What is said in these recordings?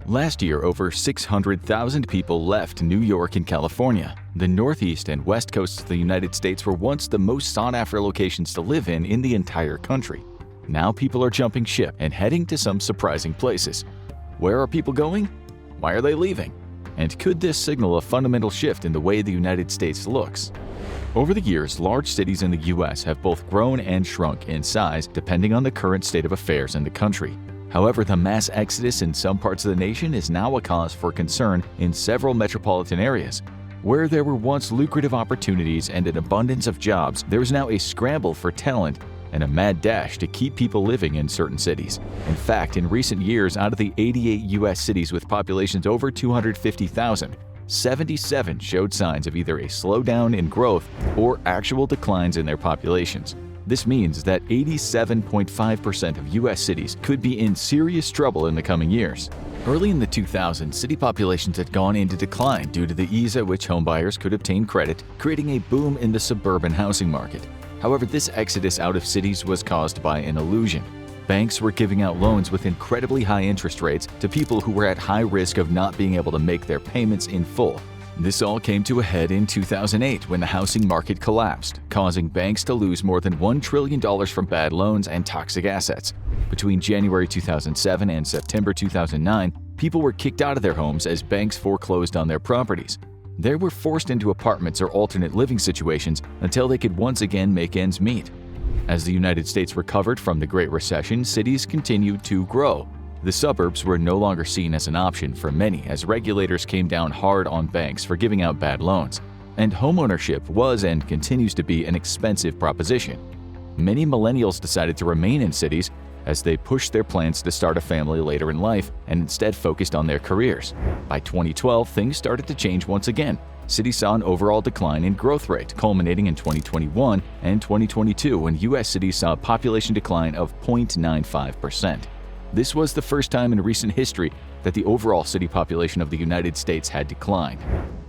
Last year, over 600,000 people left New York and California. The Northeast and West Coasts of the United States were once the most sought-after locations to live in the entire country. Now people are jumping ship and heading to some surprising places. Where are people going? Why are they leaving? And could this signal a fundamental shift in the way the United States looks? Over the years, large cities in the U.S. have both grown and shrunk in size depending on the current state of affairs in the country. However, the mass exodus in some parts of the nation is now a cause for concern in several metropolitan areas. Where there were once lucrative opportunities and an abundance of jobs, there is now a scramble for talent and a mad dash to keep people living in certain cities. In fact, in recent years, out of the 88 U.S. cities with populations over 250,000, 77 showed signs of either a slowdown in growth or actual declines in their populations. This means that 87.5% of U.S. cities could be in serious trouble in the coming years. Early in the 2000s, city populations had gone into decline due to the ease at which homebuyers could obtain credit, creating a boom in the suburban housing market. However, this exodus out of cities was caused by an illusion. Banks were giving out loans with incredibly high interest rates to people who were at high risk of not being able to make their payments in full. This all came to a head in 2008 when the housing market collapsed, causing banks to lose more than $1 trillion from bad loans and toxic assets. Between January 2007 and September 2009, people were kicked out of their homes as banks foreclosed on their properties. They were forced into apartments or alternate living situations until they could once again make ends meet. As the United States recovered from the Great Recession, cities continued to grow. The suburbs were no longer seen as an option for many as regulators came down hard on banks for giving out bad loans. And homeownership was and continues to be an expensive proposition. Many millennials decided to remain in cities as they pushed their plans to start a family later in life and instead focused on their careers. By 2012, things started to change once again. Cities saw an overall decline in growth rate, culminating in 2021 and 2022 when U.S. cities saw a population decline of 0.95%. This was the first time in recent history that the overall city population of the United States had declined.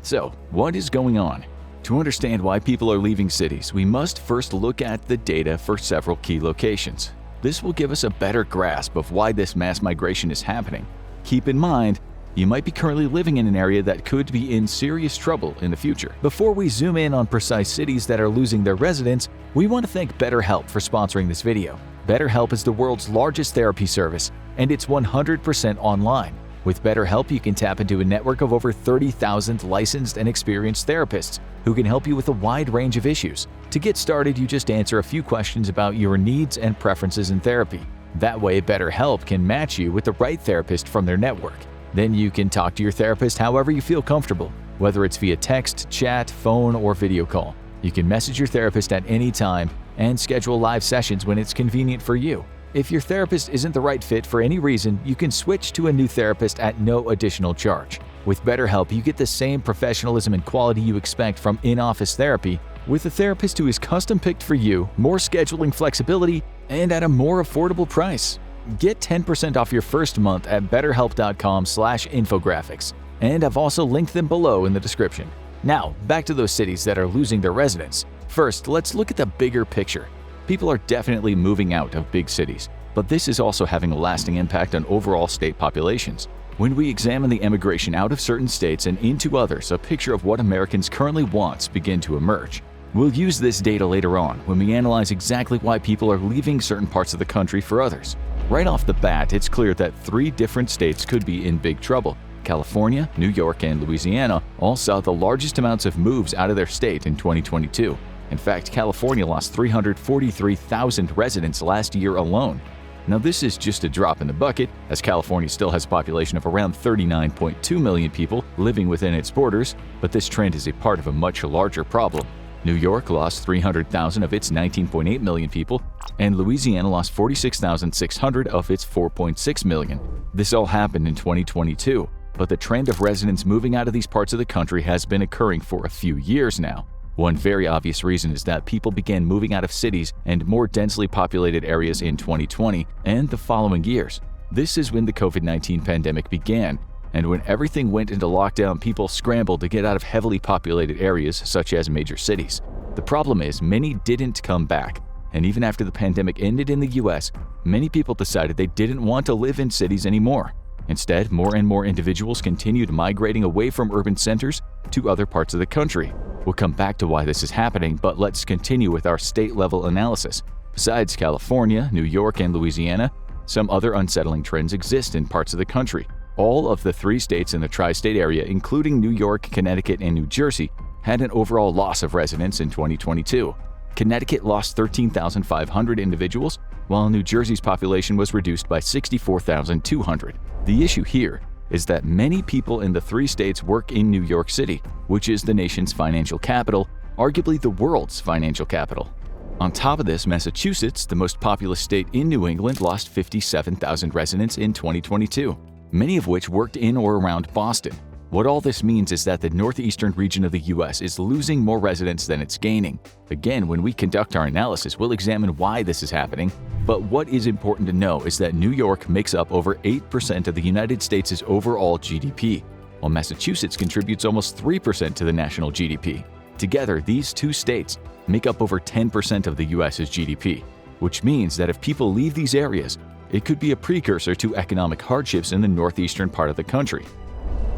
So, what is going on? To understand why people are leaving cities, we must first look at the data for several key locations. This will give us a better grasp of why this mass migration is happening. Keep in mind, you might be currently living in an area that could be in serious trouble in the future. Before we zoom in on precise cities that are losing their residents, we want to thank BetterHelp for sponsoring this video. BetterHelp is the world's largest therapy service, and it's 100% online. With BetterHelp, you can tap into a network of over 30,000 licensed and experienced therapists who can help you with a wide range of issues. To get started, you just answer a few questions about your needs and preferences in therapy. That way, BetterHelp can match you with the right therapist from their network. Then you can talk to your therapist however you feel comfortable, whether it's via text, chat, phone, or video call. You can message your therapist at any time and schedule live sessions when it's convenient for you. If your therapist isn't the right fit for any reason, you can switch to a new therapist at no additional charge. With BetterHelp, you get the same professionalism and quality you expect from in-office therapy, with a therapist who is custom-picked for you, more scheduling flexibility, and at a more affordable price. Get 10% off your first month at betterhelp.com/infographics, and I've also linked them below in the description. Now, back to those cities that are losing their residents. First, let's look at the bigger picture. People are definitely moving out of big cities, but this is also having a lasting impact on overall state populations. When we examine the emigration out of certain states and into others, a picture of what Americans currently want begin to emerge. We'll use this data later on when we analyze exactly why people are leaving certain parts of the country for others. Right off the bat, it's clear that 3 different states could be in big trouble. California, New York, and Louisiana all saw the largest amounts of moves out of their state in 2022. In fact, California lost 343,000 residents last year alone. Now, this is just a drop in the bucket, as California still has a population of around 39.2 million people living within its borders, but this trend is a part of a much larger problem. New York lost 300,000 of its 19.8 million people, and Louisiana lost 46,600 of its 4.6 million. This all happened in 2022, but the trend of residents moving out of these parts of the country has been occurring for a few years now. One very obvious reason is that people began moving out of cities and more densely populated areas in 2020 and the following years. This is when the COVID-19 pandemic began, and when everything went into lockdown, people scrambled to get out of heavily populated areas such as major cities. The problem is many didn't come back, and even after the pandemic ended in the US, many people decided they didn't want to live in cities anymore. Instead, more and more individuals continued migrating away from urban centers to other parts of the country. We'll come back to why this is happening, but let's continue with our state-level analysis. Besides California, New York, and Louisiana, some other unsettling trends exist in parts of the country. All of the 3 states in the tri-state area, including New York, Connecticut, and New Jersey, had an overall loss of residents in 2022. Connecticut lost 13,500 individuals, while New Jersey's population was reduced by 64,200. The issue here is that many people in the 3 states work in New York City, which is the nation's financial capital, arguably the world's financial capital. On top of this, Massachusetts, the most populous state in New England, lost 57,000 residents in 2022, many of which worked in or around Boston. What all this means is that the northeastern region of the US is losing more residents than it's gaining. Again, when we conduct our analysis, we'll examine why this is happening, but what is important to know is that New York makes up over 8% of the United States' overall GDP, while Massachusetts contributes almost 3% to the national GDP. Together, these 2 states make up over 10% of the US's GDP, which means that if people leave these areas, it could be a precursor to economic hardships in the northeastern part of the country.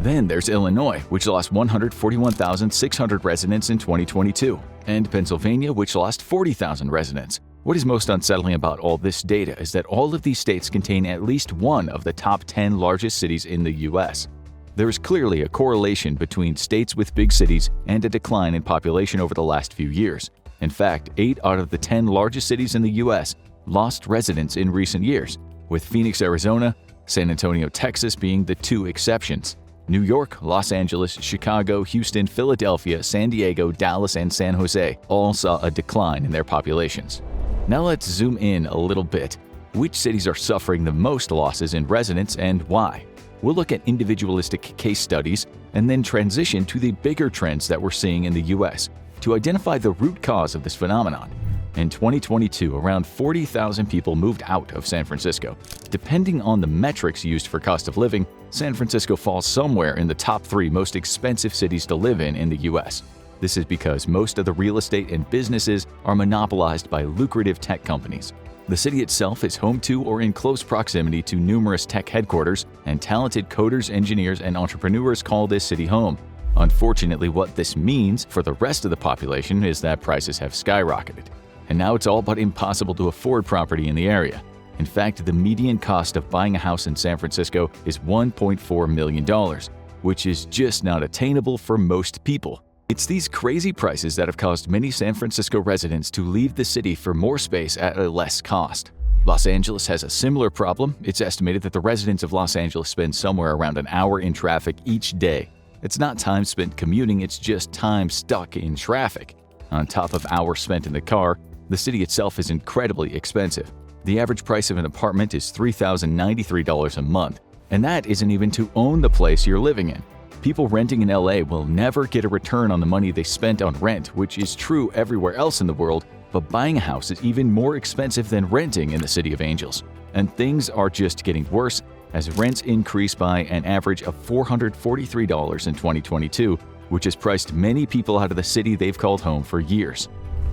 Then there's Illinois, which lost 141,600 residents in 2022, and Pennsylvania, which lost 40,000 residents. What is most unsettling about all this data is that all of these states contain at least one of the top 10 largest cities in the US. There is clearly a correlation between states with big cities and a decline in population over the last few years. In fact, 8 out of the 10 largest cities in the US lost residents in recent years, with Phoenix, Arizona, San Antonio, Texas being the 2 exceptions. New York, Los Angeles, Chicago, Houston, Philadelphia, San Diego, Dallas, and San Jose all saw a decline in their populations. Now let's zoom in a little bit. Which cities are suffering the most losses in residents and why? We'll look at individualistic case studies and then transition to the bigger trends that we're seeing in the US to identify the root cause of this phenomenon. In 2022, around 40,000 people moved out of San Francisco. Depending on the metrics used for cost of living, San Francisco falls somewhere in the top 3 most expensive cities to live in the US. This is because most of the real estate and businesses are monopolized by lucrative tech companies. The city itself is home to or in close proximity to numerous tech headquarters, and talented coders, engineers, and entrepreneurs call this city home. Unfortunately, what this means for the rest of the population is that prices have skyrocketed. And now it's all but impossible to afford property in the area. In fact, the median cost of buying a house in San Francisco is $1.4 million, which is just not attainable for most people. It's these crazy prices that have caused many San Francisco residents to leave the city for more space at a less cost. Los Angeles has a similar problem. It's estimated that the residents of Los Angeles spend somewhere around an hour in traffic each day. It's not time spent commuting, it's just time stuck in traffic. On top of hours spent in the car, the city itself is incredibly expensive. The average price of an apartment is $3,093 a month, and that isn't even to own the place you're living in. People renting in LA will never get a return on the money they spent on rent, which is true everywhere else in the world, but buying a house is even more expensive than renting in the City of Angels. And things are just getting worse as rents increase by an average of $443 in 2022, which has priced many people out of the city they've called home for years.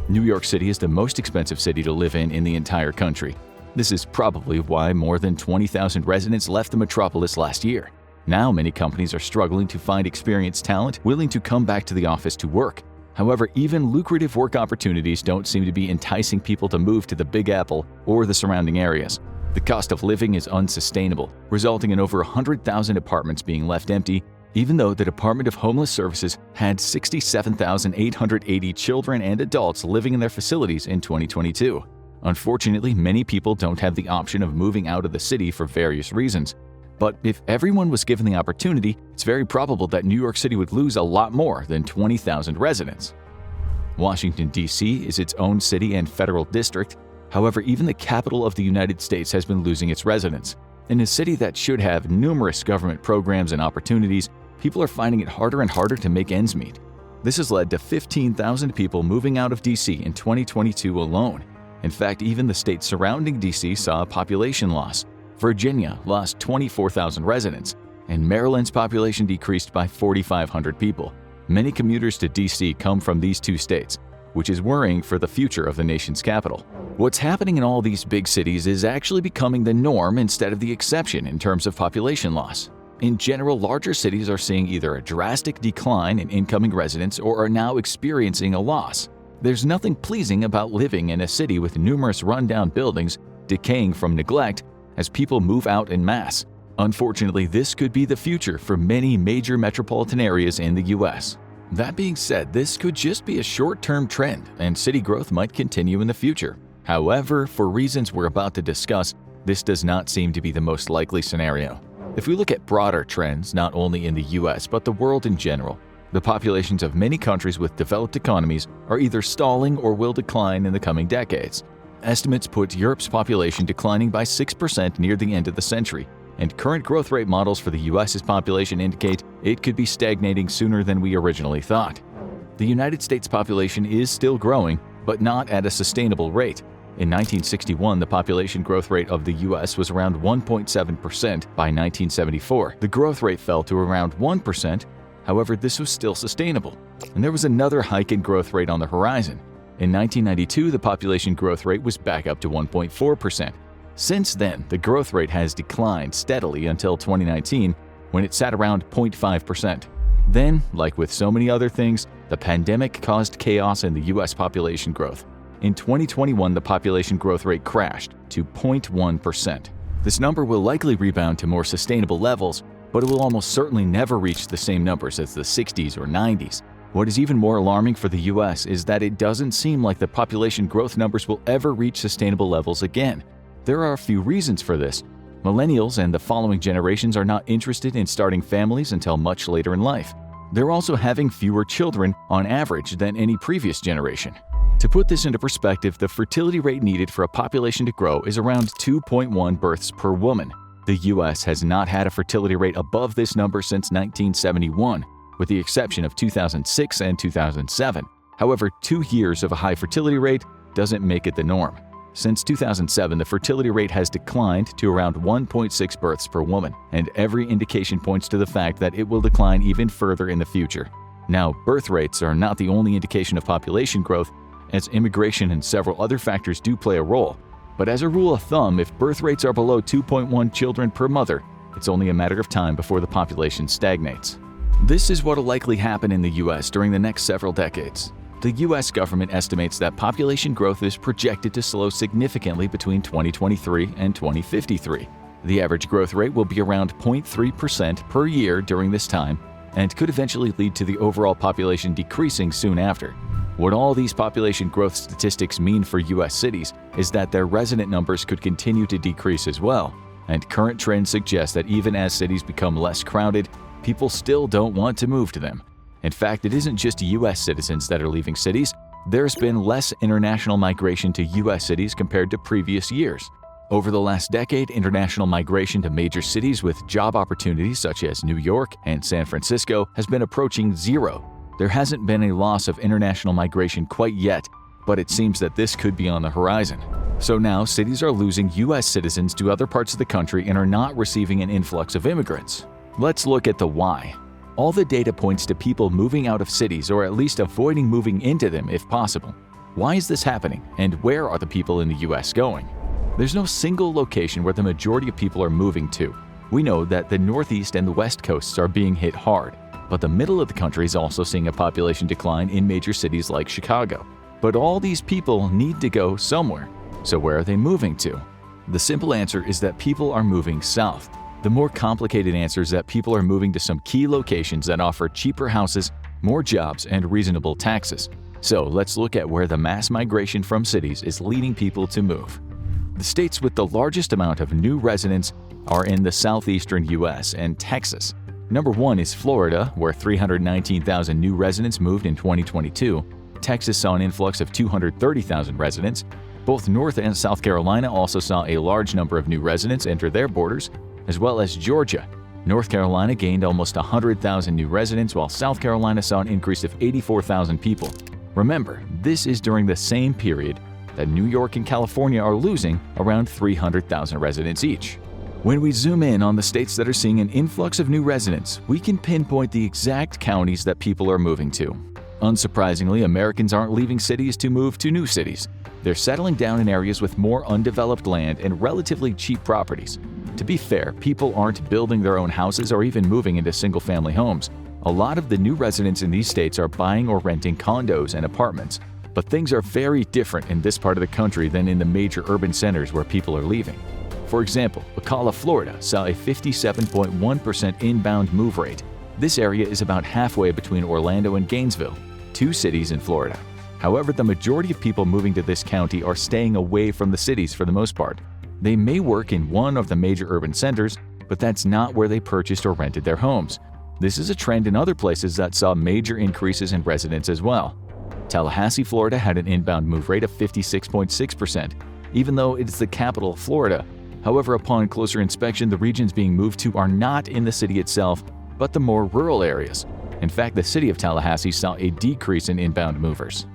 New York City is the most expensive city to live in the entire country. This is probably why more than 20,000 residents left the metropolis last year. Now many companies are struggling to find experienced talent willing to come back to the office to work. However, even lucrative work opportunities don't seem to be enticing people to move to the Big Apple or the surrounding areas. The cost of living is unsustainable, resulting in over 100,000 apartments being left empty, even though the Department of Homeless Services had 67,880 children and adults living in their facilities in 2022. Unfortunately, many people don't have the option of moving out of the city for various reasons. But if everyone was given the opportunity, it's very probable that New York City would lose a lot more than 20,000 residents. Washington, D.C. is its own city and federal district. However, even the capital of the United States has been losing its residents. In a city that should have numerous government programs and opportunities, people are finding it harder and harder to make ends meet. This has led to 15,000 people moving out of D.C. in 2022 alone. In fact, even the states surrounding D.C. saw a population loss. Virginia lost 24,000 residents, and Maryland's population decreased by 4,500 people. Many commuters to D.C. come from these 2 states, which is worrying for the future of the nation's capital. What's happening in all these big cities is actually becoming the norm instead of the exception in terms of population loss. In general, larger cities are seeing either a drastic decline in incoming residents or are now experiencing a loss. There's nothing pleasing about living in a city with numerous rundown buildings decaying from neglect as people move out en masse. Unfortunately, this could be the future for many major metropolitan areas in the U.S. That being said, this could just be a short-term trend and city growth might continue in the future. However, for reasons we're about to discuss, this does not seem to be the most likely scenario. If we look at broader trends, not only in the US but the world in general, the populations of many countries with developed economies are either stalling or will decline in the coming decades. Estimates put Europe's population declining by 6% near the end of the century, and current growth rate models for the US's population indicate it could be stagnating sooner than we originally thought. The United States population is still growing, but not at a sustainable rate. In 1961, the population growth rate of the U.S. was around 1.7%. By 1974, the growth rate fell to around 1%. However, this was still sustainable. And there was another hike in growth rate on the horizon. In 1992, the population growth rate was back up to 1.4%. Since then, the growth rate has declined steadily until 2019, when it sat around 0.5%. Then, like with so many other things, the pandemic caused chaos in the U.S. population growth. In 2021, the population growth rate crashed to 0.1%. This number will likely rebound to more sustainable levels, but it will almost certainly never reach the same numbers as the 60s or 90s. What is even more alarming for the US is that it doesn't seem like the population growth numbers will ever reach sustainable levels again. There are a few reasons for this. Millennials and the following generations are not interested in starting families until much later in life. They're also having fewer children on average than any previous generation. To put this into perspective, the fertility rate needed for a population to grow is around 2.1 births per woman. The US has not had a fertility rate above this number since 1971, with the exception of 2006 and 2007. However, 2 years of a high fertility rate doesn't make it the norm. Since 2007, the fertility rate has declined to around 1.6 births per woman, and every indication points to the fact that it will decline even further in the future. Now, birth rates are not the only indication of population growth, as immigration and several other factors do play a role. But as a rule of thumb, if birth rates are below 2.1 children per mother, it's only a matter of time before the population stagnates. This is what will likely happen in the US during the next several decades. The US government estimates that population growth is projected to slow significantly between 2023 and 2053. The average growth rate will be around 0.3% per year during this time, and could eventually lead to the overall population decreasing soon after. What all these population growth statistics mean for US cities is that their resident numbers could continue to decrease as well, and current trends suggest that even as cities become less crowded, people still don't want to move to them. In fact, it isn't just US citizens that are leaving cities. There's been less international migration to US cities compared to previous years. Over the last decade, international migration to major cities with job opportunities such as New York and San Francisco has been approaching zero. There hasn't been a loss of international migration quite yet, but it seems that this could be on the horizon. So now, cities are losing US citizens to other parts of the country and are not receiving an influx of immigrants. Let's look at the why. All the data points to people moving out of cities or at least avoiding moving into them if possible. Why is this happening, and where are the people in the US going? There's no single location where the majority of people are moving to. We know that the Northeast and the West Coasts are being hit hard, but the middle of the country is also seeing a population decline in major cities like Chicago. But all these people need to go somewhere. So where are they moving to? The simple answer is that people are moving south. The more complicated answer is that people are moving to some key locations that offer cheaper houses, more jobs, and reasonable taxes. So let's look at where the mass migration from cities is leading people to move. The states with the largest amount of new residents are in the southeastern US and Texas. Number 1 is Florida, where 319,000 new residents moved in 2022. Texas saw an influx of 230,000 residents. Both North and South Carolina also saw a large number of new residents enter their borders, as well as Georgia. North Carolina gained almost 100,000 new residents, while South Carolina saw an increase of 84,000 people. Remember, this is during the same period that New York and California are losing around 300,000 residents each. When we zoom in on the states that are seeing an influx of new residents, we can pinpoint the exact counties that people are moving to. Unsurprisingly, Americans aren't leaving cities to move to new cities. They're settling down in areas with more undeveloped land and relatively cheap properties. To be fair, people aren't building their own houses or even moving into single-family homes. A lot of the new residents in these states are buying or renting condos and apartments. But things are very different in this part of the country than in the major urban centers where people are leaving. For example, Ocala, Florida saw a 57.1% inbound move rate. This area is about halfway between Orlando and Gainesville, two cities in Florida. However, the majority of people moving to this county are staying away from the cities for the most part. They may work in one of the major urban centers, but that's not where they purchased or rented their homes. This is a trend in other places that saw major increases in residents as well. Tallahassee, Florida had an inbound move rate of 56.6%, even though it's the capital of Florida. However, upon closer inspection, the regions being moved to are not in the city itself, but the more rural areas. In fact, the city of Tallahassee saw a decrease in inbound movers.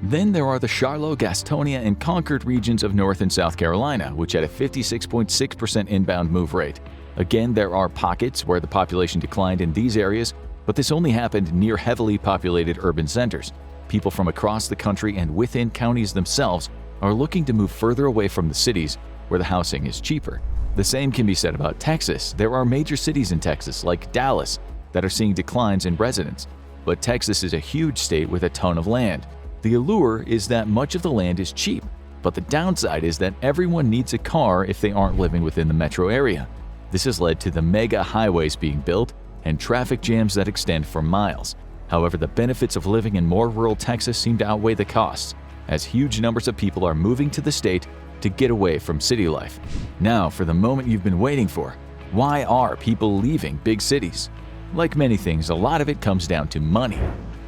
Then there are the Charlotte, Gastonia, and Concord regions of North and South Carolina, which had a 56.6% inbound move rate. Again, there are pockets where the population declined in these areas, but this only happened near heavily populated urban centers. People from across the country and within counties themselves are looking to move further away from the cities where the housing is cheaper. The same can be said about Texas. There are major cities in Texas, like Dallas, that are seeing declines in residents. But Texas is a huge state with a ton of land. The allure is that much of the land is cheap, but the downside is that everyone needs a car if they aren't living within the metro area. This has led to the mega highways being built and traffic jams that extend for miles. However, the benefits of living in more rural Texas seem to outweigh the costs, as huge numbers of people are moving to the state to get away from city life. Now, for the moment you've been waiting for. Why are people leaving big cities? Like many things, a lot of it comes down to money.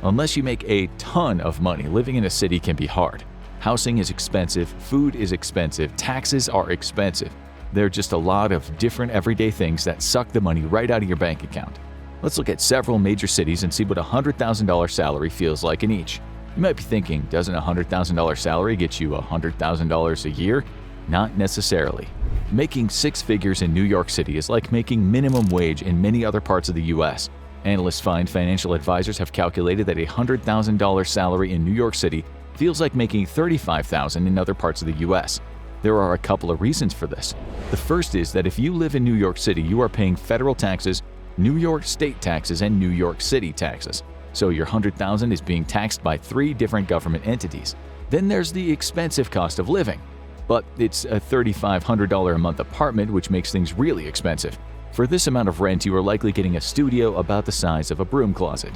Unless you make a ton of money, living in a city can be hard. Housing is expensive, food is expensive, taxes are expensive. There are just a lot of different everyday things that suck the money right out of your bank account. Let's look at several major cities and see what a $100,000 salary feels like in each. You might be thinking, doesn't a $100,000 salary get you $100,000 a year? Not necessarily. Making six figures in New York City is like making minimum wage in many other parts of the US. Analysts find financial advisors have calculated that a $100,000 salary in New York City feels like making $35,000 in other parts of the US. There are a couple of reasons for this. The first is that if you live in New York City, you are paying federal taxes, New York state taxes, and New York City taxes. So your $100,000 is being taxed by 3 different government entities. Then there's the expensive cost of living. But it's a $3,500 a month apartment, which makes things really expensive. For this amount of rent, you are likely getting a studio about the size of a broom closet.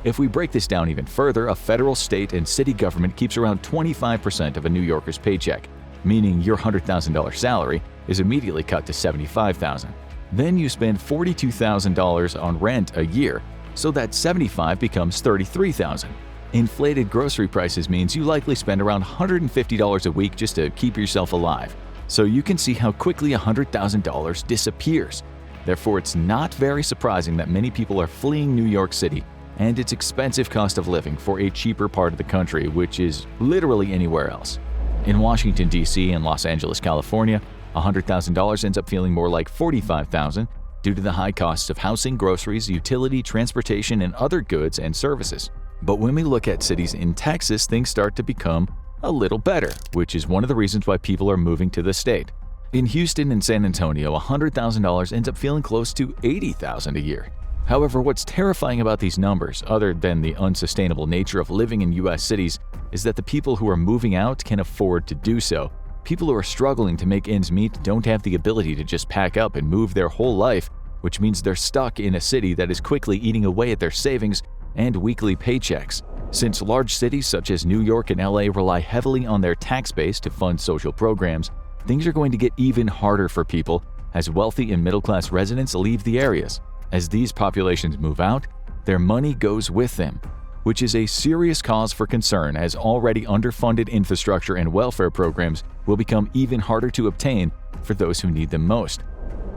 If we break this down even further, a federal, state, and city government keeps around 25% of a New Yorker's paycheck, meaning your $100,000 salary is immediately cut to $75,000. Then you spend $42,000 on rent a year, so that $75,000 becomes $33,000. Inflated grocery prices means you likely spend around $150 a week just to keep yourself alive. So you can see how quickly $100,000 disappears. Therefore, it's not very surprising that many people are fleeing New York City and its expensive cost of living for a cheaper part of the country, which is literally anywhere else. In Washington, D.C. and Los Angeles, California, $100,000 ends up feeling more like $45,000 due to the high costs of housing, groceries, utility, transportation, and other goods and services. But when we look at cities in Texas, things start to become a little better, which is one of the reasons why people are moving to the state. In Houston and San Antonio, $100,000 ends up feeling close to $80,000 a year. However, what's terrifying about these numbers, other than the unsustainable nature of living in U.S. cities, is that the people who are moving out can afford to do so. People who are struggling to make ends meet don't have the ability to just pack up and move their whole life, which means they're stuck in a city that is quickly eating away at their savings and weekly paychecks. Since large cities such as New York and LA rely heavily on their tax base to fund social programs, things are going to get even harder for people as wealthy and middle-class residents leave the areas. As these populations move out, their money goes with them, which is a serious cause for concern as already underfunded infrastructure and welfare programs will become even harder to obtain for those who need them most.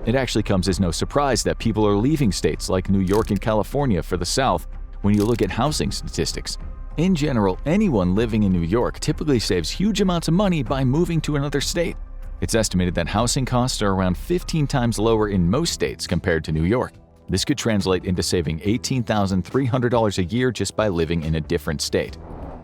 It actually comes as no surprise that people are leaving states like New York and California for the South when you look at housing statistics. In general, anyone living in New York typically saves huge amounts of money by moving to another state. It's estimated that housing costs are around 15 times lower in most states compared to New York. This could translate into saving $18,300 a year just by living in a different state.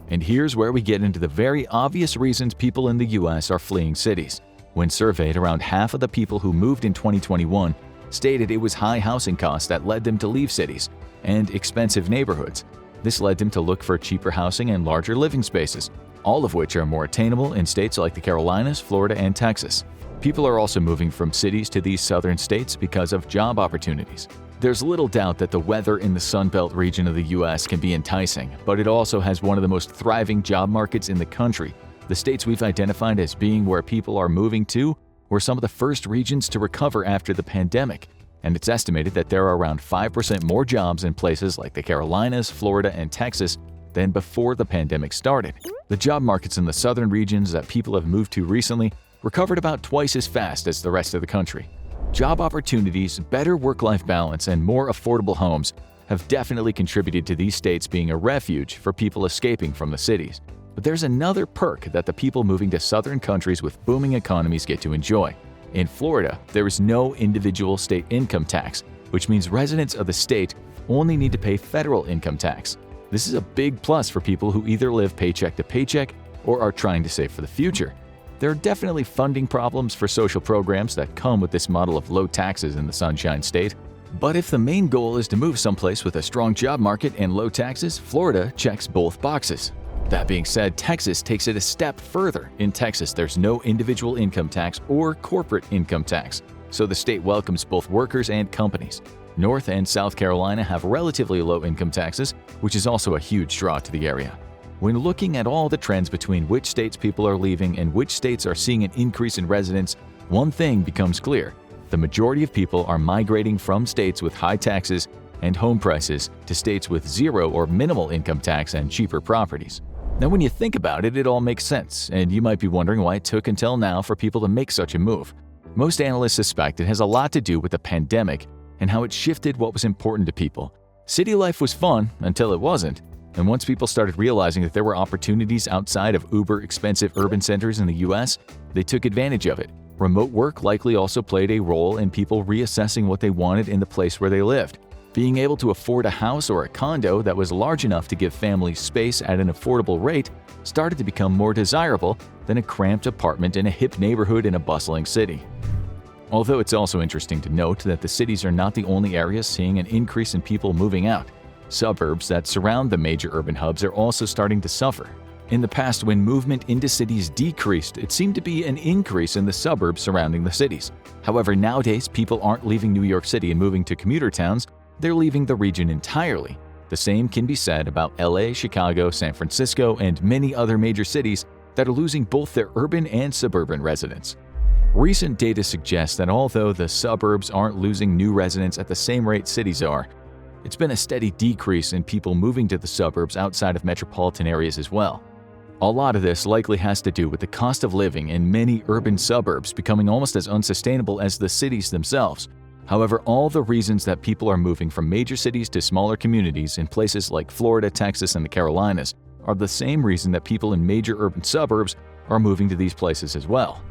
And here's where we get into the very obvious reasons people in the US are fleeing cities. When surveyed, around half of the people who moved in 2021 stated it was high housing costs that led them to leave cities and expensive neighborhoods. This led them to look for cheaper housing and larger living spaces, all of which are more attainable in states like the Carolinas, Florida, and Texas. People are also moving from cities to these southern states because of job opportunities. There's little doubt that the weather in the Sun Belt region of the US can be enticing, but it also has one of the most thriving job markets in the country. The states we've identified as being where people are moving to were some of the first regions to recover after the pandemic, and it's estimated that there are around 5% more jobs in places like the Carolinas, Florida, and Texas than before the pandemic started. The job markets in the southern regions that people have moved to recently recovered about twice as fast as the rest of the country. Job opportunities, better work-life balance, and more affordable homes have definitely contributed to these states being a refuge for people escaping from the cities. But there's another perk that the people moving to southern countries with booming economies get to enjoy. In Florida, there is no individual state income tax, which means residents of the state only need to pay federal income tax. This is a big plus for people who either live paycheck to paycheck or are trying to save for the future. There are definitely funding problems for social programs that come with this model of low taxes in the Sunshine State. But if the main goal is to move someplace with a strong job market and low taxes, Florida checks both boxes. That being said, Texas takes it a step further. In Texas, there's no individual income tax or corporate income tax, so the state welcomes both workers and companies. North and South Carolina have relatively low income taxes, which is also a huge draw to the area. When looking at all the trends between which states people are leaving and which states are seeing an increase in residents, one thing becomes clear. The majority of people are migrating from states with high taxes and home prices to states with zero or minimal income tax and cheaper properties. Now, when you think about it, it all makes sense, and you might be wondering why it took until now for people to make such a move. Most analysts suspect it has a lot to do with the pandemic and how it shifted what was important to people. City life was fun until it wasn't. And once people started realizing that there were opportunities outside of uber-expensive urban centers in the US, they took advantage of it. Remote work likely also played a role in people reassessing what they wanted in the place where they lived. Being able to afford a house or a condo that was large enough to give families space at an affordable rate started to become more desirable than a cramped apartment in a hip neighborhood in a bustling city. Although it's also interesting to note that the cities are not the only areas seeing an increase in people moving out. Suburbs that surround the major urban hubs are also starting to suffer. In the past, when movement into cities decreased, it seemed to be an increase in the suburbs surrounding the cities. However, nowadays, people aren't leaving New York City and moving to commuter towns, they're leaving the region entirely. The same can be said about LA, Chicago, San Francisco, and many other major cities that are losing both their urban and suburban residents. Recent data suggests that although the suburbs aren't losing new residents at the same rate cities are, it's been a steady decrease in people moving to the suburbs outside of metropolitan areas as well. A lot of this likely has to do with the cost of living in many urban suburbs becoming almost as unsustainable as the cities themselves. However, all the reasons that people are moving from major cities to smaller communities in places like Florida, Texas, and the Carolinas are the same reason that people in major urban suburbs are moving to these places as well.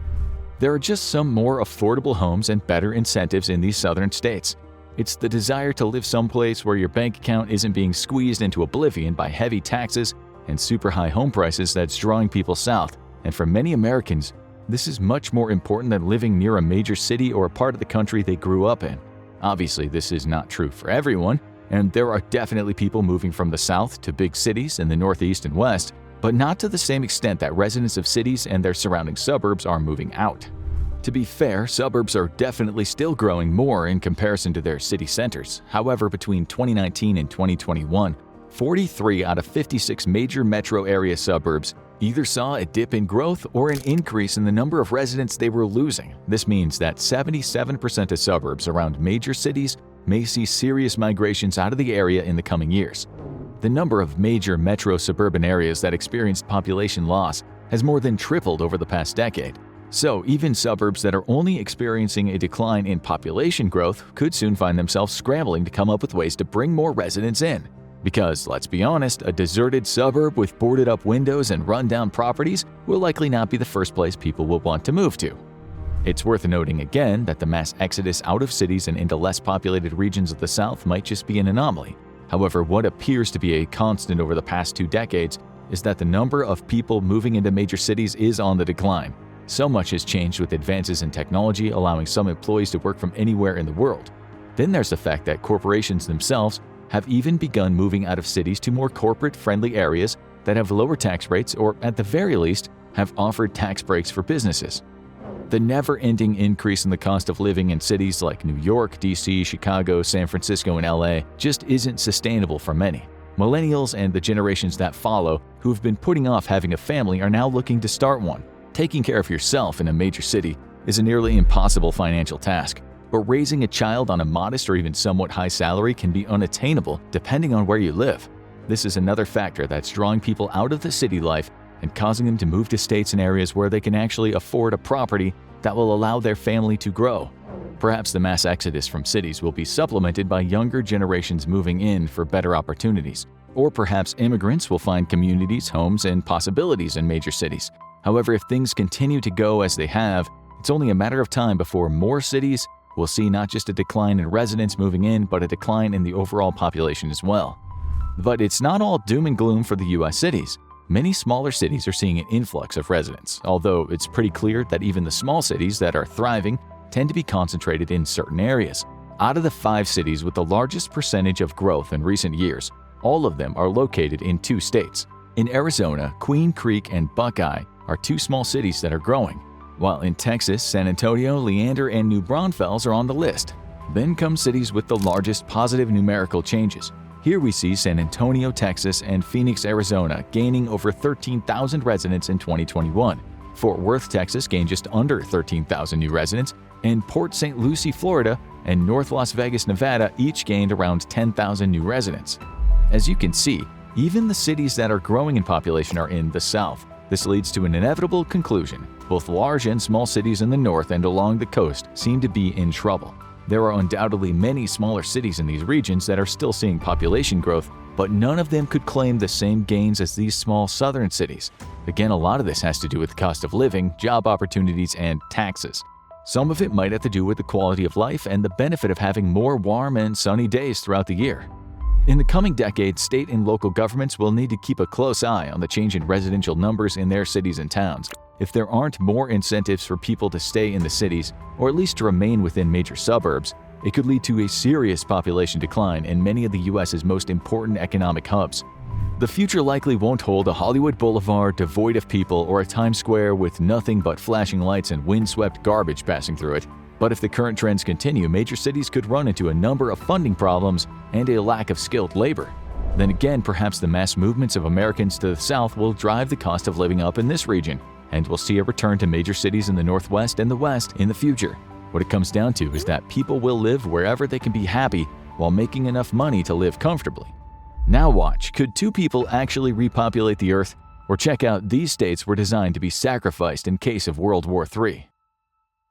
There are just some more affordable homes and better incentives in these southern states. It's the desire to live someplace where your bank account isn't being squeezed into oblivion by heavy taxes and super high home prices that's drawing people south. And for many Americans, this is much more important than living near a major city or a part of the country they grew up in. Obviously, this is not true for everyone, and there are definitely people moving from the south to big cities in the northeast and west, but not to the same extent that residents of cities and their surrounding suburbs are moving out. To be fair, suburbs are definitely still growing more in comparison to their city centers. However, between 2019 and 2021, 43 out of 56 major metro area suburbs either saw a dip in growth or an increase in the number of residents they were losing. This means that 77% of suburbs around major cities may see serious migrations out of the area in the coming years. The number of major metro suburban areas that experienced population loss has more than tripled over the past decade. So even suburbs that are only experiencing a decline in population growth could soon find themselves scrambling to come up with ways to bring more residents in. Because, let's be honest, a deserted suburb with boarded-up windows and run-down properties will likely not be the first place people will want to move to. It's worth noting again that the mass exodus out of cities and into less populated regions of the South might just be an anomaly. However, what appears to be a constant over the past 2 decades is that the number of people moving into major cities is on the decline. So much has changed with advances in technology, allowing some employees to work from anywhere in the world. Then there's the fact that corporations themselves have even begun moving out of cities to more corporate-friendly areas that have lower tax rates or, at the very least, have offered tax breaks for businesses. The never-ending increase in the cost of living in cities like New York, DC, Chicago, San Francisco, and LA just isn't sustainable for many. Millennials and the generations that follow who've been putting off having a family are now looking to start one. Taking care of yourself in a major city is a nearly impossible financial task, but raising a child on a modest or even somewhat high salary can be unattainable depending on where you live. This is another factor that's drawing people out of the city life and causing them to move to states and areas where they can actually afford a property that will allow their family to grow. Perhaps the mass exodus from cities will be supplemented by younger generations moving in for better opportunities, or perhaps immigrants will find communities, homes, and possibilities in major cities. However, if things continue to go as they have, it's only a matter of time before more cities will see not just a decline in residents moving in, but a decline in the overall population as well. But it's not all doom and gloom for the US cities. Many smaller cities are seeing an influx of residents, although it's pretty clear that even the small cities that are thriving tend to be concentrated in certain areas. Out of the 5 cities with the largest percentage of growth in recent years, all of them are located in 2 states. In Arizona, Queen Creek and Buckeye are 2 small cities that are growing, while in Texas, San Antonio, Leander, and New Braunfels are on the list. Then come cities with the largest positive numerical changes. Here we see San Antonio, Texas, and Phoenix, Arizona gaining over 13,000 residents in 2021. Fort Worth, Texas gained just under 13,000 new residents, and Port St. Lucie, Florida, and North Las Vegas, Nevada each gained around 10,000 new residents. As you can see, even the cities that are growing in population are in the South. This leads to an inevitable conclusion. Both large and small cities in the north and along the coast seem to be in trouble. There are undoubtedly many smaller cities in these regions that are still seeing population growth, but none of them could claim the same gains as these small southern cities. Again, a lot of this has to do with the cost of living, job opportunities, and taxes. Some of it might have to do with the quality of life and the benefit of having more warm and sunny days throughout the year. In the coming decades, state and local governments will need to keep a close eye on the change in residential numbers in their cities and towns. If there aren't more incentives for people to stay in the cities, or at least to remain within major suburbs, it could lead to a serious population decline in many of the US's most important economic hubs. The future likely won't hold a Hollywood Boulevard devoid of people or a Times Square with nothing but flashing lights and windswept garbage passing through it. But if the current trends continue, major cities could run into a number of funding problems and a lack of skilled labor. Then again, perhaps the mass movements of Americans to the South will drive the cost of living up in this region, and we'll see a return to major cities in the Northwest and the West in the future. What it comes down to is that people will live wherever they can be happy while making enough money to live comfortably. Now watch, could 2 people actually repopulate the Earth? Or check out, these states were designed to be sacrificed in case of World War III.